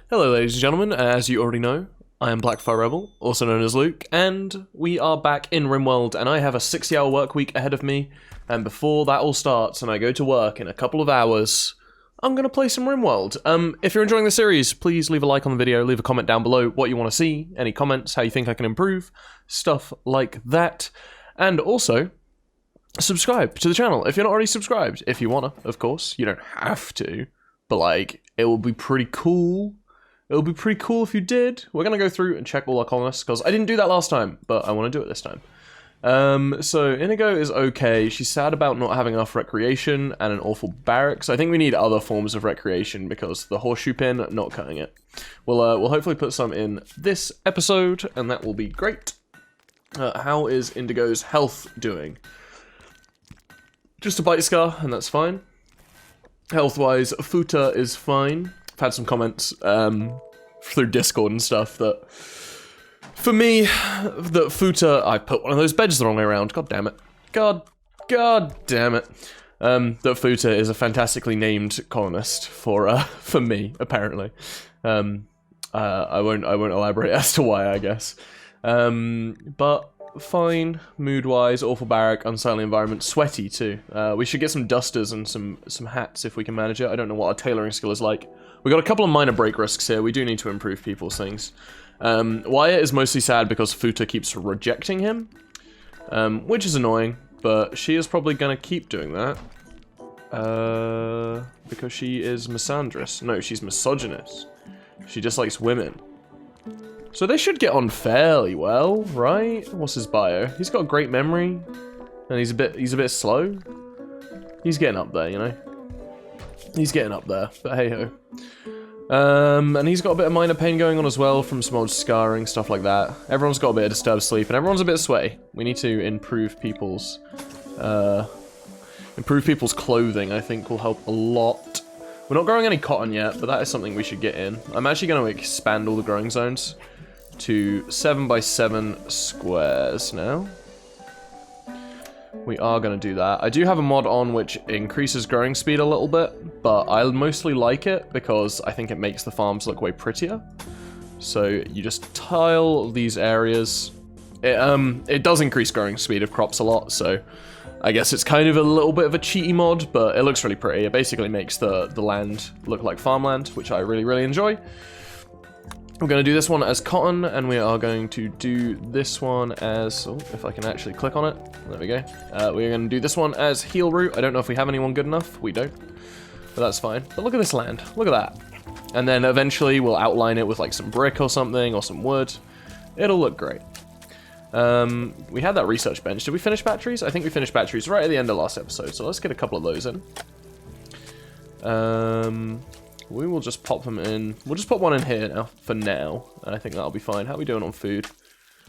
Hello ladies and gentlemen, as you already know, I am Blackfire Rebel, also known as Luke, and we are back in Rimworld, and I have a 60-hour work week ahead of me, and before that all starts and I go to work in a couple of hours, I'm going to play some Rimworld. If you're enjoying the series, please leave a like on the video, leave a comment down below what you want to see, any comments, how you think I can improve, stuff like that, and also, subscribe to the channel if you're not already subscribed, if you wanna, of course. You don't have to, but like, it will be pretty cool. It would be pretty cool if you did. We're going to go through and check all our colonists, because I didn't do that last time, but I want to do it this time. So Inigo is okay. She's sad about not having enough recreation and an awful barracks. I think we need other forms of recreation, because the horseshoe pin, not cutting it. We'll hopefully put some in this episode, and that will be great. How is Indigo's health doing? Just a bite scar, and that's fine. Health-wise, Futa is fine. I've had some comments through Discord and stuff that, for me, that Futa, I put one of those beds the wrong way around. God damn it. God damn it. That Futa is a fantastically named colonist for me, apparently. I won't elaborate as to why, I guess. But fine, mood-wise, awful barrack, unsightly environment, sweaty too. We should get some dusters and some hats if we can manage it. I don't know what our tailoring skill is like. We got a couple of minor break risks here. We do need to improve people's things. Wyatt is mostly sad because Futa keeps rejecting him, which is annoying, but she is probably gonna keep doing that. Because she is misandrous. No, she's misogynist. She dislikes women. So they should get on fairly well, right? What's his bio? He's got a great memory, and he's a bit slow. He's getting up there, you know. He's getting up there, but hey ho. And he's got a bit of minor pain going on as well from some old scarring, stuff like that. Everyone's got a bit of disturbed sleep, and everyone's a bit sweaty. We need to improve people's clothing. I think will help a lot. We're not growing any cotton yet, but that is something we should get in. I'm actually going to expand all the growing zones to 7x7 squares now. We are going to do that. I do have a mod on which increases growing speed a little bit, but I mostly like it because I think it makes the farms look way prettier. So you just tile these areas. It does increase growing speed of crops a lot, so I guess it's kind of a little bit of a cheaty mod, but it looks really pretty. It basically makes the land look like farmland, which I really enjoy. We're going to do this one as cotton, and we are going to do this one as... Oh, if I can actually click on it. There we go. We're going to do this one as heel root. I don't know if we have anyone good enough. We don't. But that's fine. But look at this land. Look at that. And then eventually we'll outline it with like some brick or something, or some wood. It'll look great. We had that research bench. Did we finish batteries? I think we finished batteries right at the end of last episode. So let's get a couple of those in. We will just pop them in. We'll just put one in here now, for now. And I think that'll be fine. How are we doing on food?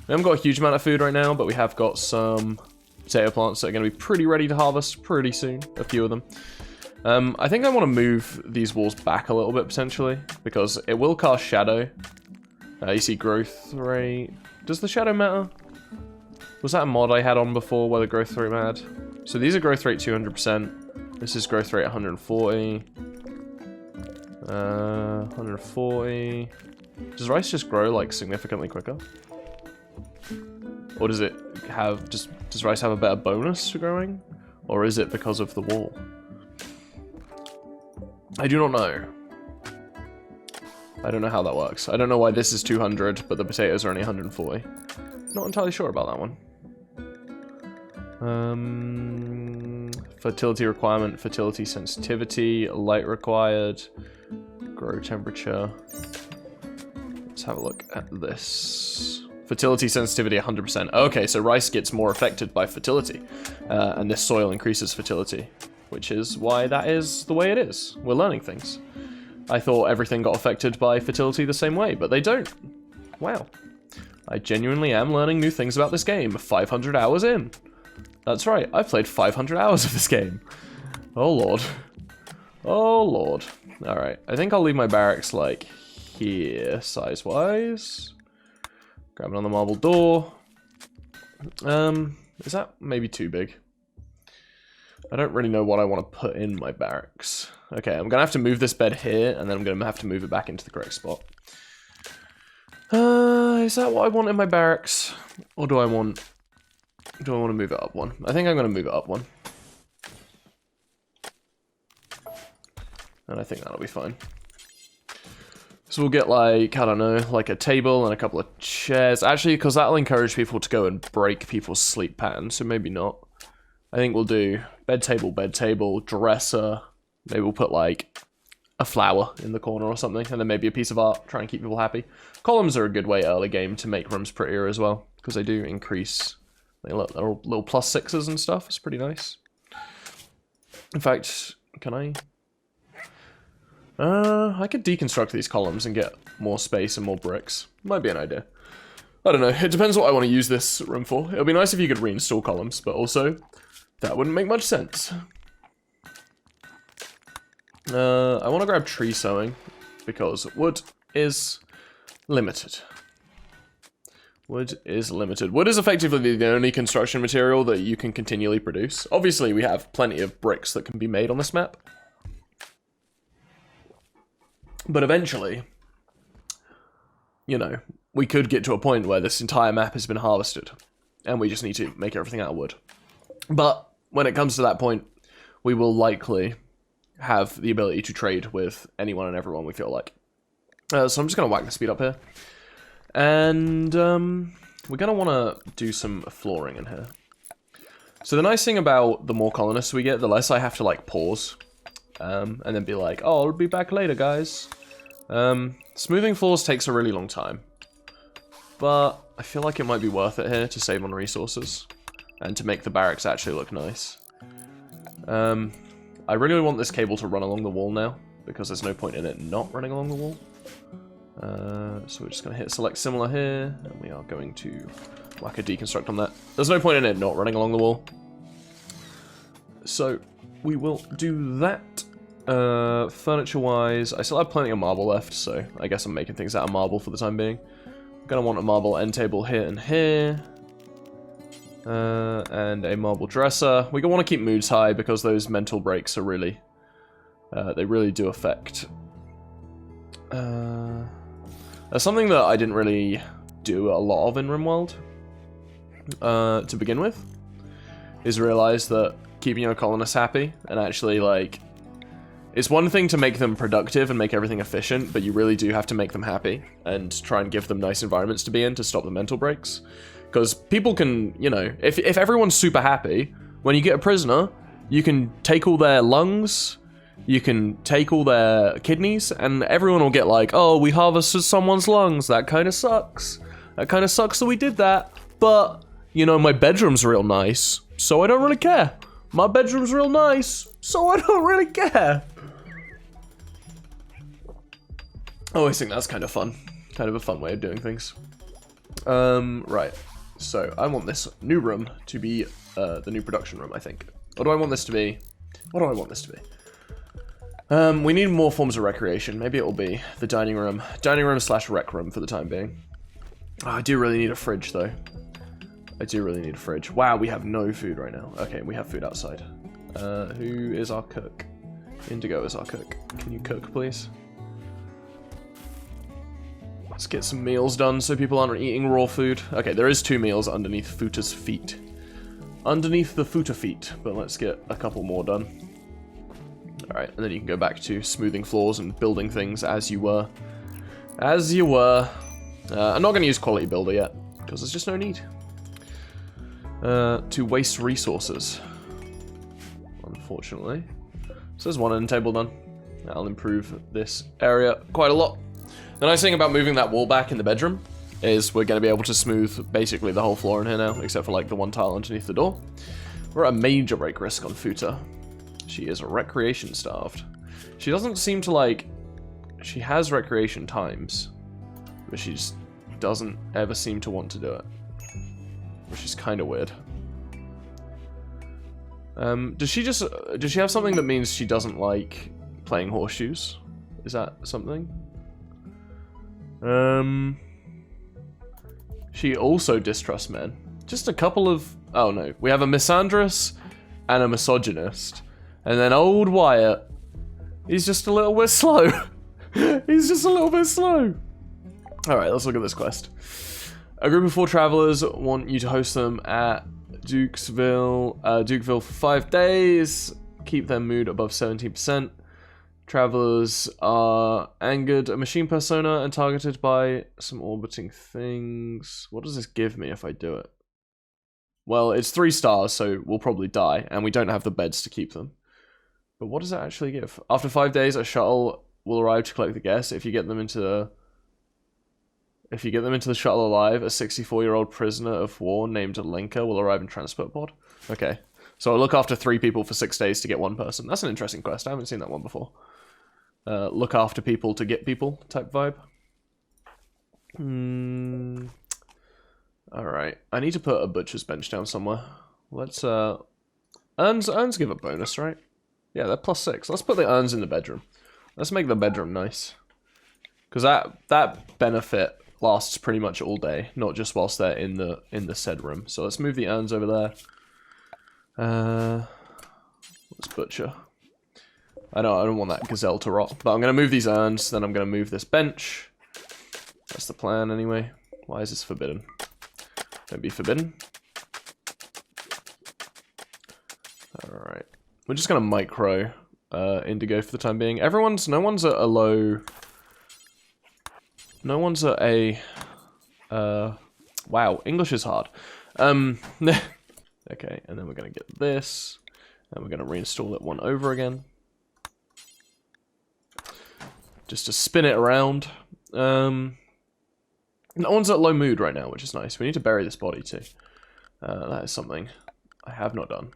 We haven't got a huge amount of food right now, but we have got some potato plants that are going to be pretty ready to harvest pretty soon. A few of them. I think I want to move these walls back a little bit, potentially, because it will cast shadow. You see growth rate. Does the shadow matter? Was that a mod I had on before where the growth rate mattered? So these are growth rate 200%. This is growth rate 140. 140. Does rice just grow like significantly quicker? Or does it have does rice have a better bonus for growing? Or is it because of the wall? I do not know. I don't know how that works. I don't know why this is 200, but the potatoes are only 140. Not entirely sure about that one. Fertility requirement, fertility sensitivity, light required, grow temperature. Let's have a look at this. Fertility sensitivity 100%. Okay, so rice gets more affected by fertility, and this soil increases fertility, which is why that is the way it is. We're learning things. I thought everything got affected by fertility the same way, but they don't. Wow. I genuinely am learning new things about this game 500 hours in. That's right, I've played 500 hours of this game. Oh lord. Oh lord. Alright, I think I'll leave my barracks like here, size-wise. Grab it on the marble door. Is that maybe too big? I don't really know what I want to put in my barracks. Okay, I'm going to have to move this bed here, and then I'm going to have to move it back into the correct spot. Is that what I want in my barracks? Or do I want to move it up one? I think I'm going to move it up one. And I think that'll be fine. So we'll get like, I don't know, like a table and a couple of chairs. Actually, because that'll encourage people to go and break people's sleep patterns, so maybe not. I think we'll do bed table, dresser. Maybe we'll put like a flower in the corner or something, and then maybe a piece of art, try and keep people happy. Columns are a good way early game to make rooms prettier as well, because they do increase, they look, they're all little +6s and stuff. It's pretty nice. In fact, can I could deconstruct these columns and get more space and more bricks. Might be an idea. I don't know, it depends what I want to use this room for. It would be nice if you could reinstall columns, but also, that wouldn't make much sense. I want to grab tree sewing, because wood is limited. Wood is limited. Wood is effectively the only construction material that you can continually produce. Obviously, we have plenty of bricks that can be made on this map. But eventually, you know, we could get to a point where this entire map has been harvested, and we just need to make everything out of wood. But when it comes to that point, we will likely have the ability to trade with anyone and everyone we feel like. So I'm just going to whack the speed up here. And we're going to want to do some flooring in here. So the nice thing about the more colonists we get, the less I have to like pause. And then be like, oh, I'll be back later, guys. Smoothing floors takes a really long time. But I feel like it might be worth it here to save on resources. And to make the barracks actually look nice. I really want this cable to run along the wall now, because there's no point in it not running along the wall. So we're just going to hit select similar here, and we are going to whack a deconstruct on that. There's no point in it not running along the wall. So we will do that. Furniture-wise, I still have plenty of marble left, so I guess I'm making things out of marble for the time being. I'm going to want a marble end table here and here. And a marble dresser. We're going to want to keep moods high because those mental breaks are really, they really do affect. That's something that I didn't really do a lot of in Rimworld, to begin with, is realize that keeping your colonists happy and actually, like, it's one thing to make them productive and make everything efficient, but you really do have to make them happy and try and give them nice environments to be in to stop the mental breaks. Because people can, you know, if everyone's super happy, when you get a prisoner, you can take all their lungs, you can take all their kidneys, and everyone will get like, oh, we harvested someone's lungs, that kind of sucks. That kind of sucks that we did that, but, you know, my bedroom's real nice, so I don't really care. My bedroom's real nice, so I don't really care. I always think that's kind of fun. Kind of a fun way of doing things. Right. So, I want this new room to be the new production room, I think. What do I want this to be? What do I want this to be? We need more forms of recreation. Maybe it will be the dining room. Dining room / rec room for the time being. Oh, I do really need a fridge, though. I do really need a fridge. Wow, we have no food right now. Okay, we have food outside. Who is our cook? Indigo is our cook. Can you cook, please? Let's get some meals done so people aren't eating raw food. Okay, there is 2 meals underneath Futa's feet. Underneath the Futa feet, but let's get a couple more done. Alright, and then you can go back to smoothing floors and building things as you were. As you were. I'm not going to use quality builder yet, because there's just no need. To waste resources. Unfortunately. So there's one end table done. That'll improve this area quite a lot. The nice thing about moving that wall back in the bedroom is we're going to be able to smooth basically the whole floor in here now, except for like the one tile underneath the door. We're at a major break risk on Futa. She is recreation starved. She doesn't seem to like... She has recreation times, but she just doesn't ever seem to want to do it. Which is kind of weird. Does she have something that means she doesn't like playing horseshoes? Is that something? She also distrusts men. Just a couple of... Oh no, we have a misandrous and a misogynist. And then old Wyatt, he's just a little bit slow. He's just a little bit slow. Alright, let's look at this quest. A group of 4 travelers want you to host them at Dukeville for 5 days. Keep their mood above 17%. Travelers are angered, a machine persona, and targeted by some orbiting things. What does this give me if I do it? Well, it's 3 stars, so we'll probably die, and we don't have the beds to keep them. But what does it actually give? After 5 days, a shuttle will arrive to collect the guests. If you get them into the shuttle alive, a 64-year-old prisoner of war named Linka will arrive in transport pod. Okay, so I'll look after 3 people for 6 days to get 1 person. That's an interesting quest. I haven't seen that one before. Look after people to get people type vibe. Alright, I need to put a butcher's bench down somewhere. Let's, urns give a bonus, right? Yeah, they're +6. Let's put the urns in the bedroom. Let's make the bedroom nice. Because that benefit lasts pretty much all day, not just whilst they're in the said room. So let's move the urns over there. Let's butcher. I don't want that gazelle to rot, but I'm going to move these urns, then I'm going to move this bench. That's the plan anyway. Why is this forbidden? Don't be forbidden. Alright. We're just going to micro Indigo for the time being. No one's at a low... No one's at a... wow, English is hard. Okay, and then we're going to get this. And we're going to reinstall it one over again. Just to spin it around. No one's at low mood right now, which is nice. We need to bury this body too. That is something I have not done.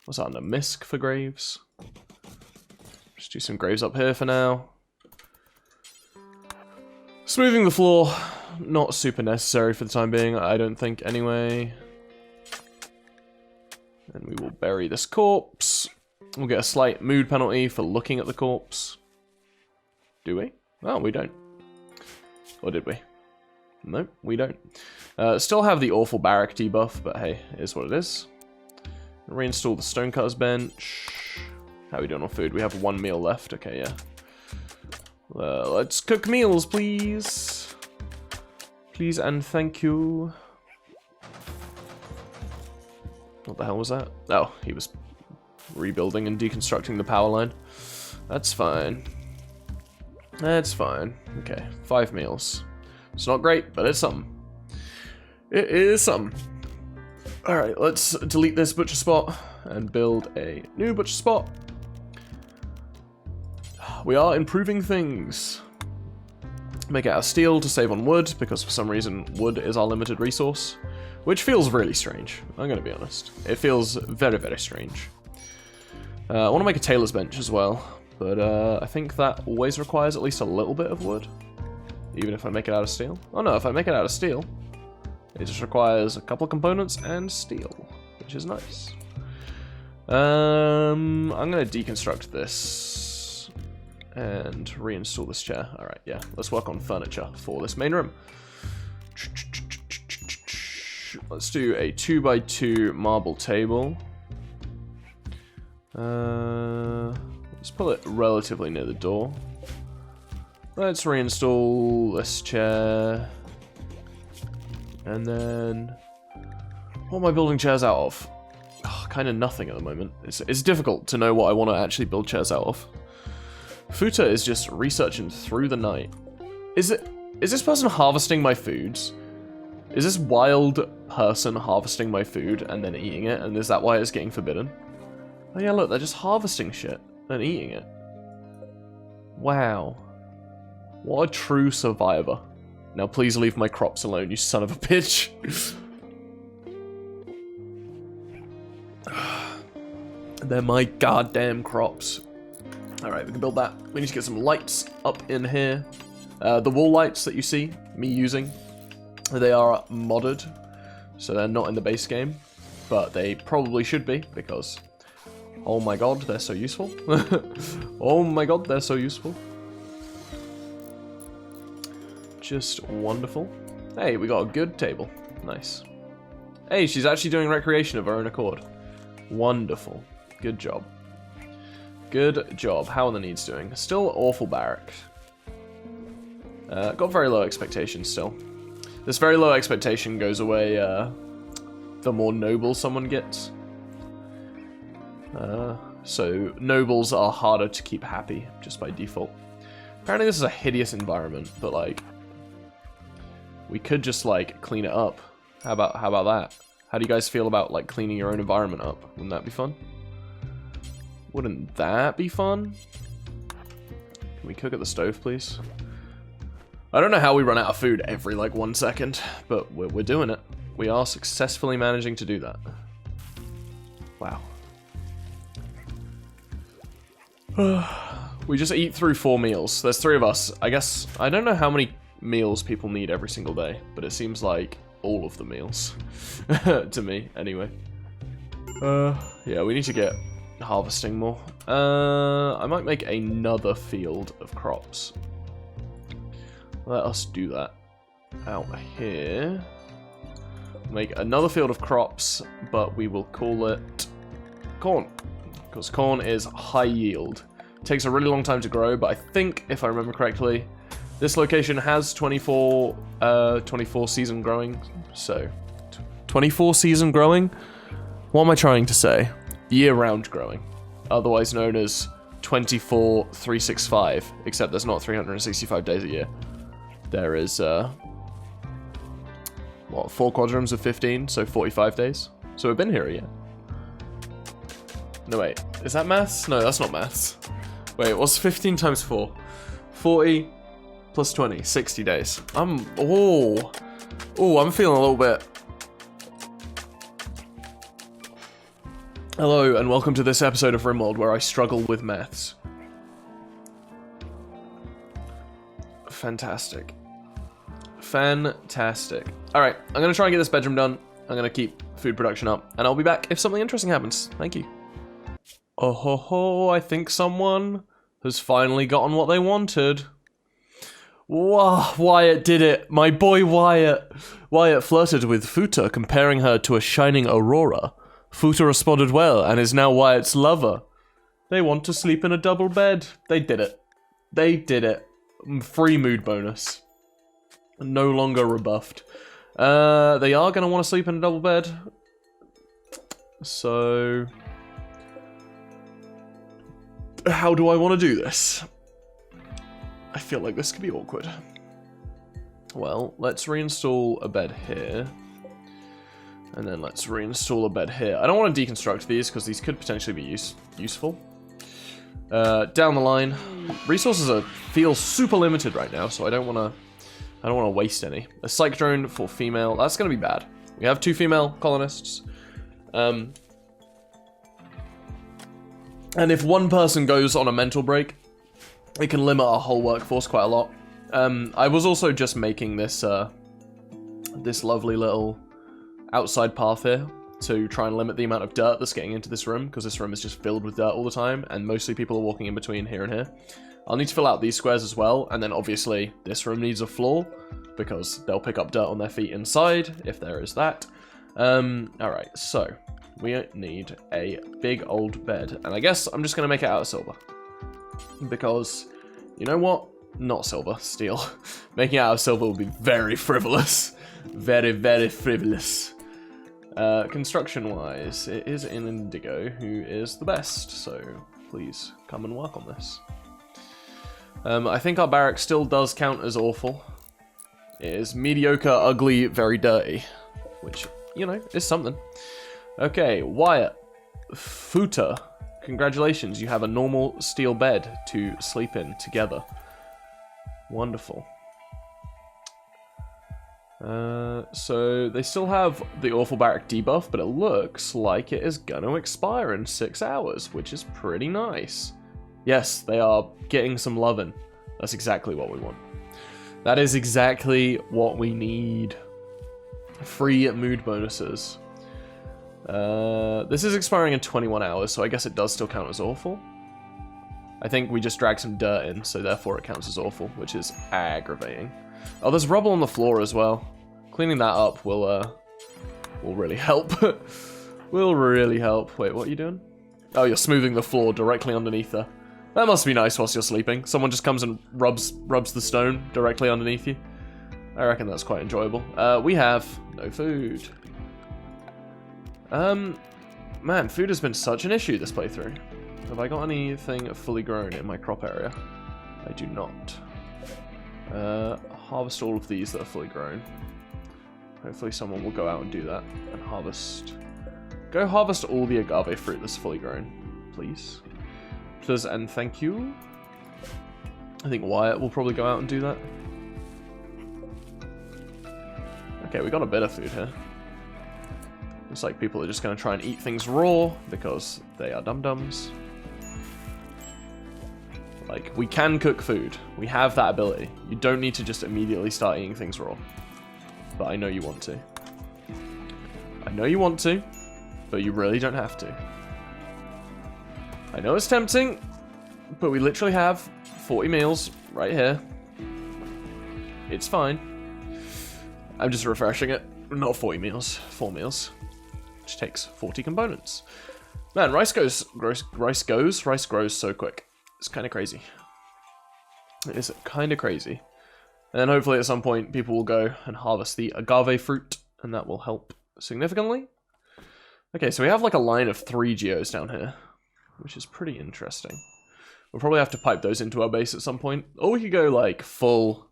What's that under? Misc for graves. Just do some graves up here for now. Smoothing the floor, not super necessary for the time being, I don't think anyway. And we will bury this corpse. We'll get a slight mood penalty for looking at the corpse. Do we? Oh, we don't. Or did we? No, we don't. Still have the awful barrack debuff, but hey, it is what it is. Reinstall the stonecutter's bench. How are we doing on food? We have 1 meal left. Okay, yeah. Let's cook meals, please. Please and thank you. What the hell was that? Oh, he was rebuilding and deconstructing the power line. That's fine. That's fine. Okay, 5 meals. It's not great, but it's something. It is something. Alright, let's delete this butcher spot and build a new butcher spot. We are improving things. Make it out of steel to save on wood, because for some reason wood is our limited resource. Which feels really strange, I'm going to be honest. It feels very, very strange. I want to make a tailor's bench as well, but I think that always requires at least a little bit of wood. Even if I make it out of steel. Oh no, if I make it out of steel, it just requires a couple of components and steel, which is nice. I'm going to deconstruct this and reinstall this chair. Alright, yeah, let's work on furniture for this main room. Let's do a 2x2 marble table. Let's pull it relatively near the door. Let's reinstall this chair. And then... what am I building chairs out of? Oh, kind of nothing at the moment. It's difficult to know what I want to actually build chairs out of. Futa is just researching through the night. Is this person harvesting my foods? Is this wild person harvesting my food and then eating it? And is that why it's getting forbidden? Oh yeah, look, they're just harvesting shit and eating it. Wow. What a true survivor. Now please leave my crops alone, you son of a bitch. They're my goddamn crops. Alright, we can build that. We need to get some lights up in here. The wall lights that you see me using, they are modded, so they're not in the base game, but they probably should be, because, oh my god, they're so useful. Oh my god, they're so useful. Just wonderful. Hey, we got a good table. Nice. Hey, she's actually doing recreation of her own accord. Wonderful. Good job. Good job. How are the needs doing? Still awful barrack. Got very low expectations still. This very low expectation goes away the more noble someone gets. So nobles are harder to keep happy just by default. Apparently this is a hideous environment, but like we could just like clean it up. How about that? How do you guys feel about like cleaning your own environment up? Wouldn't that be fun? Wouldn't that be fun? Can we cook at the stove, please? I don't know how we run out of food every like 1 second, but we're doing it. We are successfully managing to do that. Wow. We just eat through 4 meals. There's 3 of us. I guess, I don't know how many meals people need every single day, but it seems like all of the meals. To me, anyway. Yeah, we need to get harvesting more. I might make another field of crops. Let us do that. Out here. Make another field of crops, but we will call it corn. Because corn is high yield. It takes a really long time to grow, but I think, if I remember correctly, this location has 24 season growing. So, 24 season growing? What am I trying to say? Year-round growing. Otherwise known as 24/365, except there's not 365 days a year. There is, what, 4 quadrants of 15, so 45 days. So we've been here a year. No, wait, is that maths? No, that's not maths. Wait, what's 15 times 4? 40 plus 20, 60 days. I'm feeling a little bit. Hello, and welcome to this episode of Rimworld, where I struggle with maths. Fantastic. Fantastic. Alright, I'm going to try and get this bedroom done. I'm going to keep food production up, and I'll be back if something interesting happens. Thank you. Oh ho ho, I think someone has finally gotten what they wanted. Wow, Wyatt did it. My boy Wyatt. Wyatt flirted with Futa, comparing her to a shining aurora. Futa responded well, and is now Wyatt's lover. They want to sleep in a double bed. They did it. They did it. Free mood bonus. No longer rebuffed. They are going to want to sleep in a double bed. So, how do I want to do this? I feel like this could be awkward. Well, let's reinstall a bed here. And then let's reinstall a bed here. I don't want to deconstruct these because these could potentially be useful. Down the line, resources feel super limited right now, so I don't want to waste any. A psych drone for female, that's going to be bad. We have 2 female colonists. And if one person goes on a mental break, it can limit our whole workforce quite a lot. I was also just making this this lovely little outside path here to try and limit the amount of dirt that's getting into this room, because this room is just filled with dirt all the time, and mostly people are walking in between here and here. I'll need to fill out these squares as well, and then obviously this room needs a floor, because they'll pick up dirt on their feet inside, if there is that. Alright, so we need a big old bed, and I guess I'm just going to make it out of silver. Because, you know what? Not silver, steel. Making it out of silver would be very frivolous. Very, very frivolous. Construction-wise, it is in Indigo, who is the best, so please come and work on this. I think our barrack still does count as awful. It is mediocre, ugly, very dirty, which, you know, is something. Okay, Wyatt. Futa. Congratulations, you have a normal steel bed to sleep in together. Wonderful. So they still have the awful barrack debuff, but it looks like it is gonna expire in 6 hours, which is pretty nice. Yes, they are getting some lovin'. That's exactly what we want. That is exactly what we need. Free mood bonuses. This is expiring in 21 hours, so I guess it does still count as awful. I think we just dragged some dirt in, so therefore it counts as awful, which is aggravating. Oh, there's rubble on the floor as well. Cleaning that up will really help. Will really help. Wait, what are you doing? Oh, you're smoothing the floor directly underneath her. That must be nice whilst you're sleeping. Someone just comes and rubs the stone directly underneath you. I reckon that's quite enjoyable. We have no food. Man, food has been such an issue this playthrough. Have I got anything fully grown in my crop area? I do not. Harvest all of these that are fully grown. Hopefully someone will go out and do that and harvest. Go harvest all the agave fruit that's fully grown, please. Please and thank you. I think Wyatt will probably go out and do that. Okay, we got a bit of food here. Looks like people are just going to try and eat things raw because they are dum-dums. Like, we can cook food. We have that ability. You don't need to just immediately start eating things raw. But I know you want to. I know you want to, but you really don't have to. I know it's tempting, but we literally have 40 meals right here. It's fine. I'm just refreshing it. Not 40 meals, 4 meals. Which takes 40 components. Man, rice grows so quick. It's kind of crazy. It is kind of crazy. And then hopefully at some point people will go and harvest the agave fruit, and that will help significantly. Okay, so we have like a line of 3 geos down here, which is pretty interesting. We'll probably have to pipe those into our base at some point. Or we could go like full...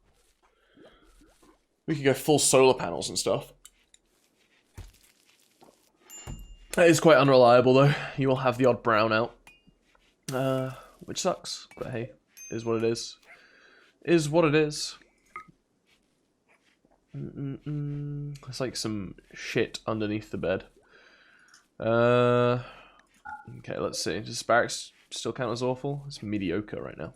We could go full solar panels and stuff. That is quite unreliable though. You will have the odd brownout. Which sucks, but hey, is what it is. Is what it is. There's like some shit underneath the bed. Okay, let's see. Does barracks still count as awful? It's mediocre right now.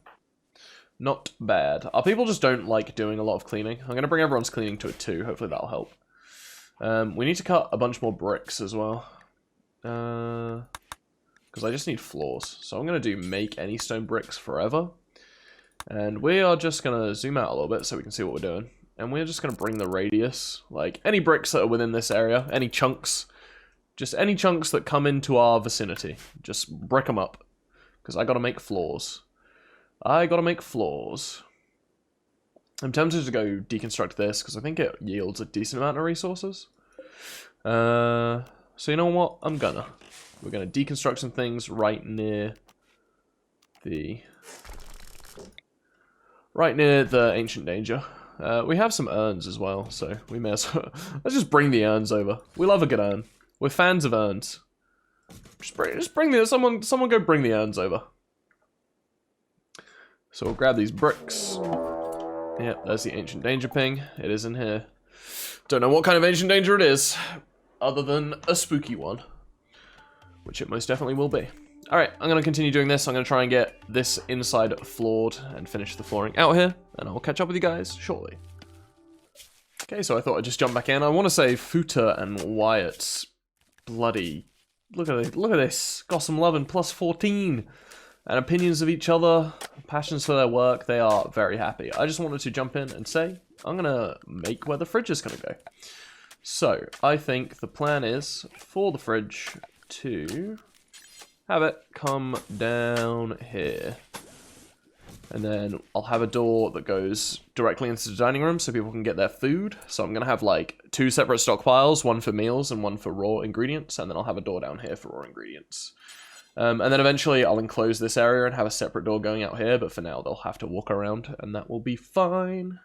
Not bad. Our people just don't like doing a lot of cleaning. I'm going to bring everyone's cleaning to a 2. Hopefully that'll help. We need to cut a bunch more bricks as well. Because I just need floors. So I'm going to do make any stone bricks forever. And we are just going to zoom out a little bit so we can see what we're doing. And we're just going to bring the radius. Like, any bricks that are within this area. Any chunks. Just any chunks that come into our vicinity. Just brick them up. Because I got to make floors. I got to make floors. I'm tempted to go deconstruct this because I think it yields a decent amount of resources. So you know what? I'm gonna. We're gonna deconstruct some things right near the ancient danger. We have some urns as well, so we may as well let's just bring the urns over. We love a good urn. We're fans of urns. Just bring the someone go bring the urns over. So we'll grab these bricks. Yep, there's the ancient danger ping. It is in here. Don't know what kind of ancient danger it is, other than a spooky one. Which it most definitely will be. Alright, I'm going to continue doing this. I'm going to try and get this inside floored and finish the flooring out here. And I'll catch up with you guys shortly. Okay, so I thought I'd just jump back in. I want to say Futa and Wyatt's bloody... Look at this. Got some love and plus 14. And opinions of each other, passions for their work, they are very happy. I just wanted to jump in and say, I'm going to make where the fridge is going to go. So, I think the plan is for the fridge to have it come down here. And then I'll have a door that goes directly into the dining room so people can get their food. So I'm going to have like 2 separate stockpiles, one for meals and one for raw ingredients. And then I'll have a door down here for raw ingredients. And then eventually I'll enclose this area and have a separate door going out here, but for now they'll have to walk around and that will be fine.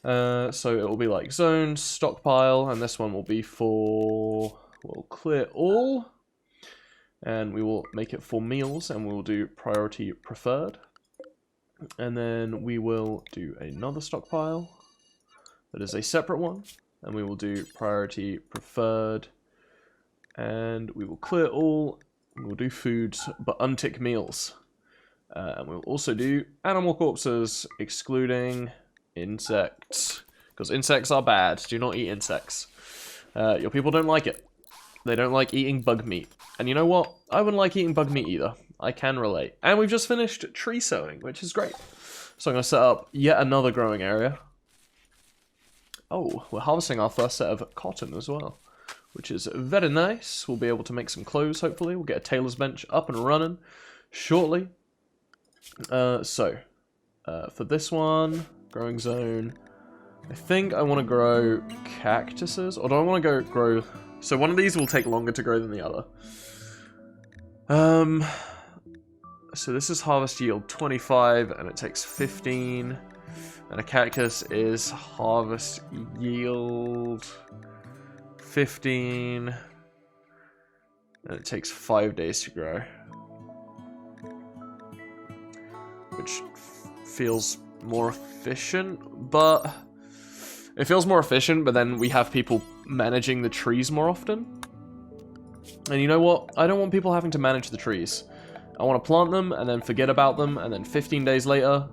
So it will be like zone, stockpile, and this one will be for, we'll clear all, and we will make it for meals, and we'll do priority preferred. And then we will do another stockpile that is a separate one, and we will do priority preferred, and we will clear all. We'll do foods, but untick meals. And we'll also do animal corpses, excluding insects. Because insects are bad. Do not eat insects. Your people don't like it. They don't like eating bug meat. And you know what? I wouldn't like eating bug meat either. I can relate. And we've just finished tree sowing, which is great. So I'm going to set up yet another growing area. Oh, we're harvesting our first set of cotton as well. which is very nice. We'll be able to make some clothes, hopefully. We'll get a tailor's bench up and running shortly. For this one, growing zone, I think I want to grow cactuses, or do I want to grow... So one of these will take longer to grow than the other. So this is harvest yield 25, and it takes 15. And a cactus is harvest yield 15. And it takes 5 days to grow. Which feels more efficient, but... It feels more efficient, but then we have people managing the trees more often. And you know what? I don't want people having to manage the trees. I want to plant them, and then forget about them, and then 15 days later,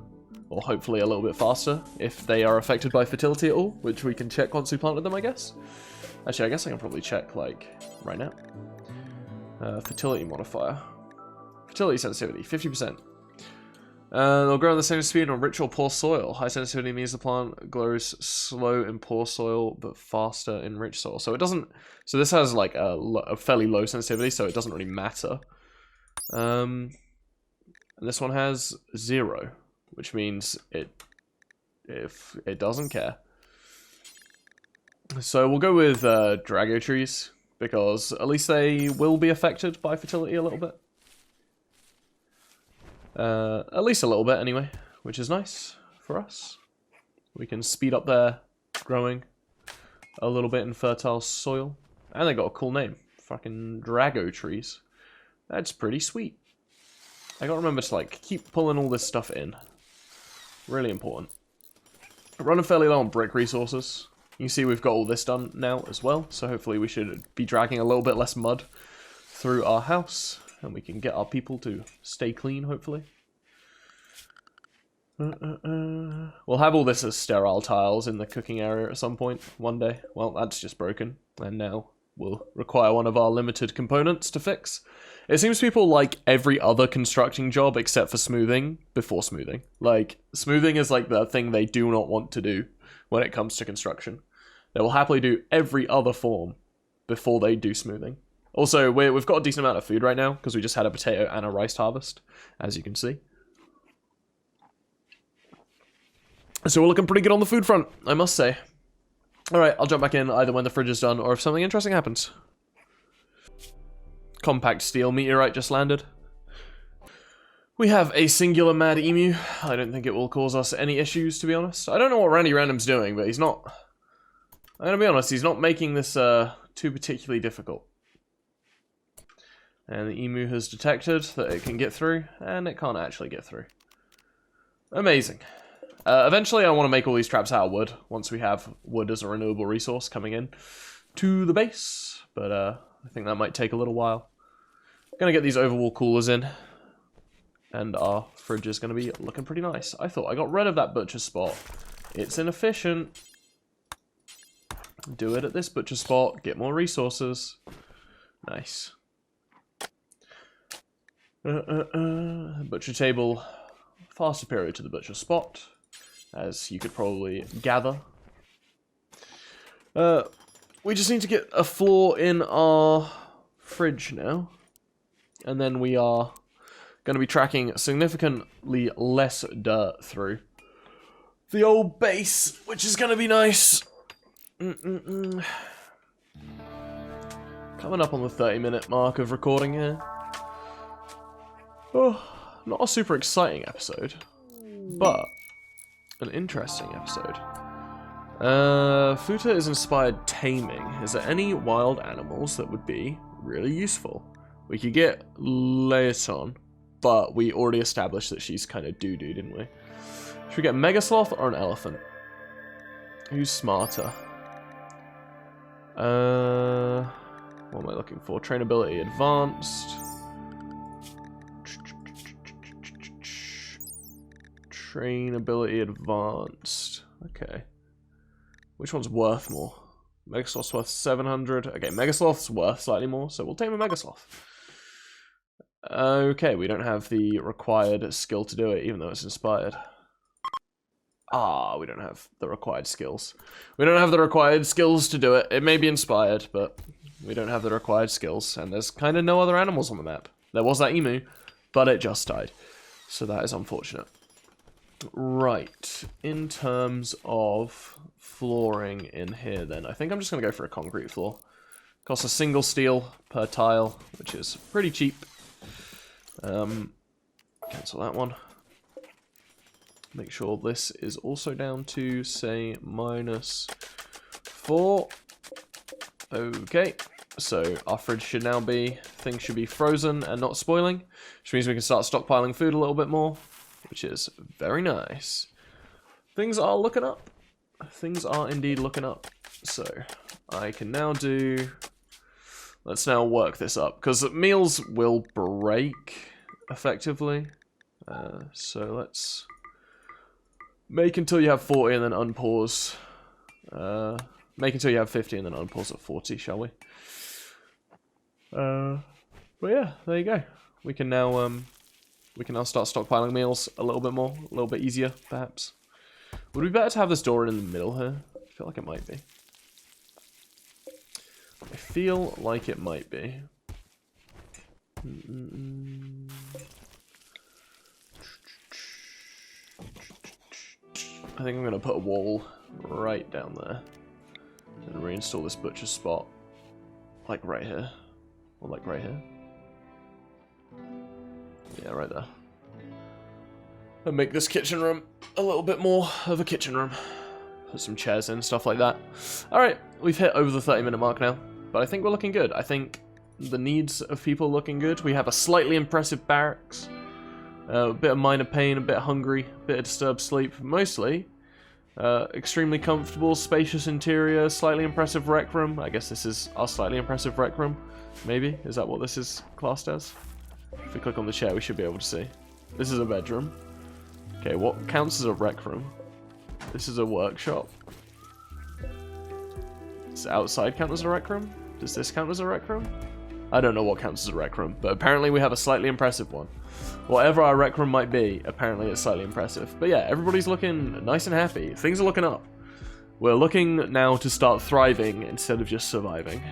or hopefully a little bit faster, if they are affected by fertility at all, which we can check once we planted them, I guess. Actually, I guess I can probably check, like, right now. Fertility modifier. Fertility sensitivity, 50%. They'll grow on the same speed on rich or poor soil. High sensitivity means the plant grows slow in poor soil, but faster in rich soil. So it doesn't... So this has, like, a fairly low sensitivity, so it doesn't really matter. And this one has 0, which means it doesn't care. So we'll go with Drago trees, because at least they will be affected by fertility a little bit. At least a little bit anyway, which is nice for us. We can speed up their growing a little bit in fertile soil. And they got a cool name. Fucking Drago trees. That's pretty sweet. I gotta remember to, like, keep pulling all this stuff in. Really important. Running fairly low on brick resources. You can see we've got all this done now as well, so hopefully we should be dragging a little bit less mud through our house, and we can get our people to stay clean, hopefully. We'll have all this as sterile tiles in the cooking area at some point, one day. Well, that's just broken, and now we'll require one of our limited components to fix. It seems people like every other constructing job except for smoothing before smoothing. Like, smoothing is like the thing they do not want to do when it comes to construction. They will happily do every other form before they do smoothing. Also, we've got a decent amount of food right now because we just had a potato and a rice harvest, as you can see. So we're looking pretty good on the food front, I must say. Alright, I'll jump back in either when the fridge is done or if something interesting happens. Compact steel meteorite just landed. We have a singular mad emu. I don't think it will cause us any issues, to be honest. I don't know what Randy Random's doing, but he's not... I'm gonna be honest, he's not making this too particularly difficult. And the emu has detected that it can get through, and it can't actually get through. Amazing. Eventually I want to make all these traps out of wood, once we have wood as a renewable resource coming in to the base. But I think that might take a little while. Gonna get these overwall coolers in. And our fridge is gonna be looking pretty nice. I thought I got rid of that butcher spot. It's inefficient. Do it at this butcher spot. Get more resources. Nice. Butcher table. Far superior to the butcher spot, as you could probably gather. We just need to get a floor in our fridge now. And then we are going to be tracking significantly less dirt through the old base, which is going to be nice. Coming up on the 30-minute mark of recording here. Oh, not a super exciting episode, but an interesting episode. Futa is inspired taming. Is there any wild animals that would be really useful? We could get Leoton, but we already established that she's kind of doo-doo, didn't we? Should we get Mega Sloth or an elephant? Who's smarter? What am I looking for? Trainability advanced. Trainability advanced. Okay. Which one's worth more? Megasloth's worth 700. Okay, Megasloth's worth slightly more, so we'll tame a Megasloth. Okay, we don't have the required skill to do it, even though it's inspired. Ah, we don't have the required skills. We don't have the required skills to do it. It may be inspired, but We don't have the required skills, and there's kind of no other animals on the map. There was that emu, but it just died. So that is unfortunate. Right, in terms of flooring in here then, I think I'm just going to go for a concrete floor. Costs a single steel per tile, which is pretty cheap. Cancel that one. Make sure this is also down to, say, -4. Okay, so our fridge should now be, things should be frozen and not spoiling, which means we can start stockpiling food a little bit more, which is very nice. Things are looking up. Things are indeed looking up. So I can now do, let's now work this up, because meals will break effectively. So let's make until you have 40 and then unpause. Make until you have 50 and then unpause at 40, shall we? But yeah, there you go. We can now start stockpiling meals a little bit more, a little bit easier, perhaps. Would it be better to have this door in the middle here? I feel like it might be. I feel like it might be. I think I'm going to put a wall right down there and reinstall this butcher spot, like right here, or like right here. Yeah, right there. And make this kitchen room a little bit more of a kitchen room. Put some chairs in, stuff like that. Alright, we've hit over the 30-minute mark now, but I think we're looking good. I think the needs of people are looking good. We have a slightly impressive barracks. A bit of minor pain, a bit hungry, a bit of disturbed sleep, mostly. Extremely comfortable, spacious interior, slightly impressive rec room. I guess this is our slightly impressive rec room. Maybe? Is that what this is classed as? If we click on the chair, we should be able to see. This is a bedroom. Okay, what counts as a rec room? This is a workshop. Does outside count as a rec room? Does this count as a rec room? I don't know what counts as a rec room, but apparently we have a slightly impressive one. Whatever our rec room might be, apparently it's slightly impressive. But yeah, everybody's looking nice and happy. Things are looking up. We're looking now to start thriving instead of just surviving.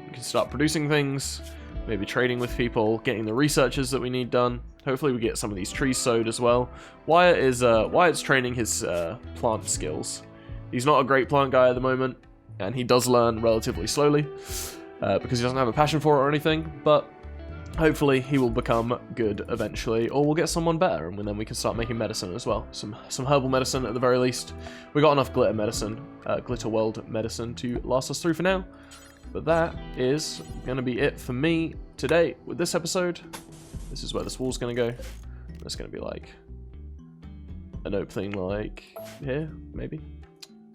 We can start producing things, maybe trading with people, getting the researches that we need done. Hopefully we get some of these trees sowed as well. Wyatt's training his plant skills. He's not a great plant guy at the moment, and he does learn relatively slowly. Because he doesn't have a passion for it or anything, but hopefully he will become good eventually, or we'll get someone better, and then we can start making medicine as well. Some herbal medicine at the very least. We got enough glitter world medicine to last us through for now. But that is going to be it for me today with this episode. This is where this wall's going to go. There's going to be like an opening like here, maybe.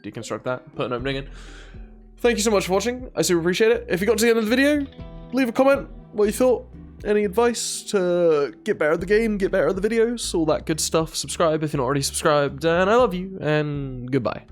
Deconstruct that, put an opening in. Thank you so much for watching. I super appreciate it. If you got to the end of the video, leave a comment what you thought. Any advice to get better at the game, get better at the videos, all that good stuff. Subscribe if you're not already subscribed. And I love you, and goodbye.